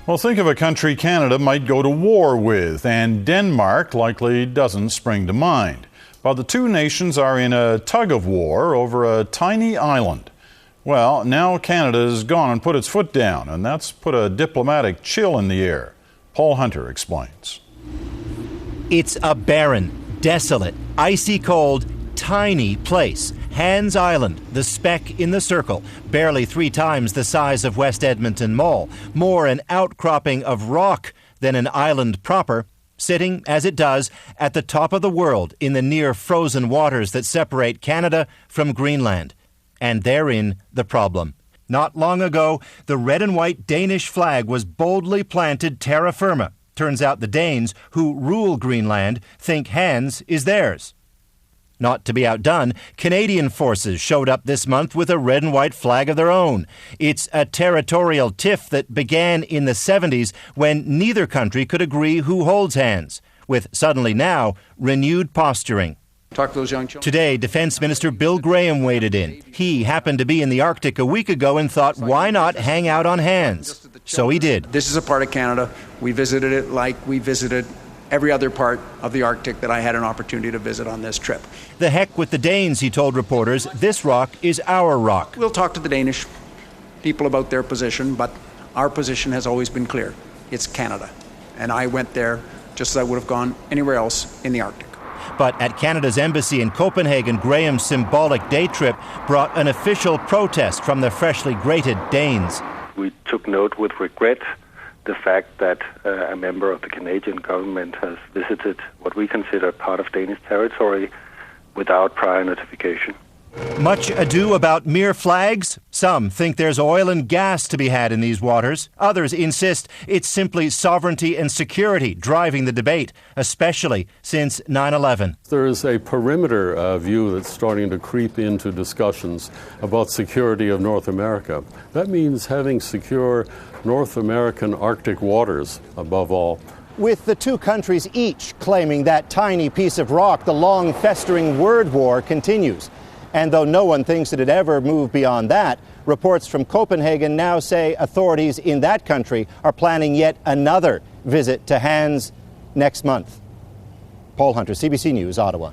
Well, think of a country Canada might go to war with, and Denmark likely doesn't spring to mind. But the two nations are in a tug-of-war over a tiny island. Well, now Canada's gone and put its foot down, and that's put a diplomatic chill in the air. Paul Hunter explains. It's a barren, desolate, icy cold, tiny place. Hans Island, the speck in the circle, barely 3 times the size of West Edmonton Mall, more an outcropping of rock than an island proper, sitting, as it does, at the top of the world in the near-frozen waters that separate Canada from Greenland. And therein the problem. Not long ago, the red and white Danish flag was boldly planted terra firma. Turns out the Danes, who rule Greenland, think Hans is theirs. Not to be outdone, Canadian forces showed up this month with a red and white flag of their own. It's a territorial tiff that began in the 70s when neither country could agree who holds Hans, with suddenly now renewed posturing. Talk to those young children. Today, Defence Minister Bill Graham waded in. He happened to be in the Arctic a week ago and thought, why not hang out on Hans? So he did. This is a part of Canada. We visited it like we visited every other part of the Arctic that I had an opportunity to visit on this trip. The heck with the Danes, he told reporters. This rock is our rock. We'll talk to the Danish people about their position, but our position has always been clear. It's Canada. And I went there just as I would have gone anywhere else in the Arctic. But at Canada's embassy in Copenhagen, Graham's symbolic day trip brought an official protest from the freshly grated Danes. We took note with regret the fact that a member of the Canadian government has visited what we consider part of Danish territory without prior notification. Much ado about mere flags? Some think there's oil and gas to be had in these waters. Others insist it's simply sovereignty and security driving the debate, especially since 9/11. There is a perimeter view that's starting to creep into discussions about security of North America. That means having secure North American Arctic waters, above all. With the two countries each claiming that tiny piece of rock, the long festering word war continues. And though no one thinks that it ever moved beyond that, reports from Copenhagen now say authorities in that country are planning yet another visit to Hans next month. Paul Hunter, CBC News, Ottawa.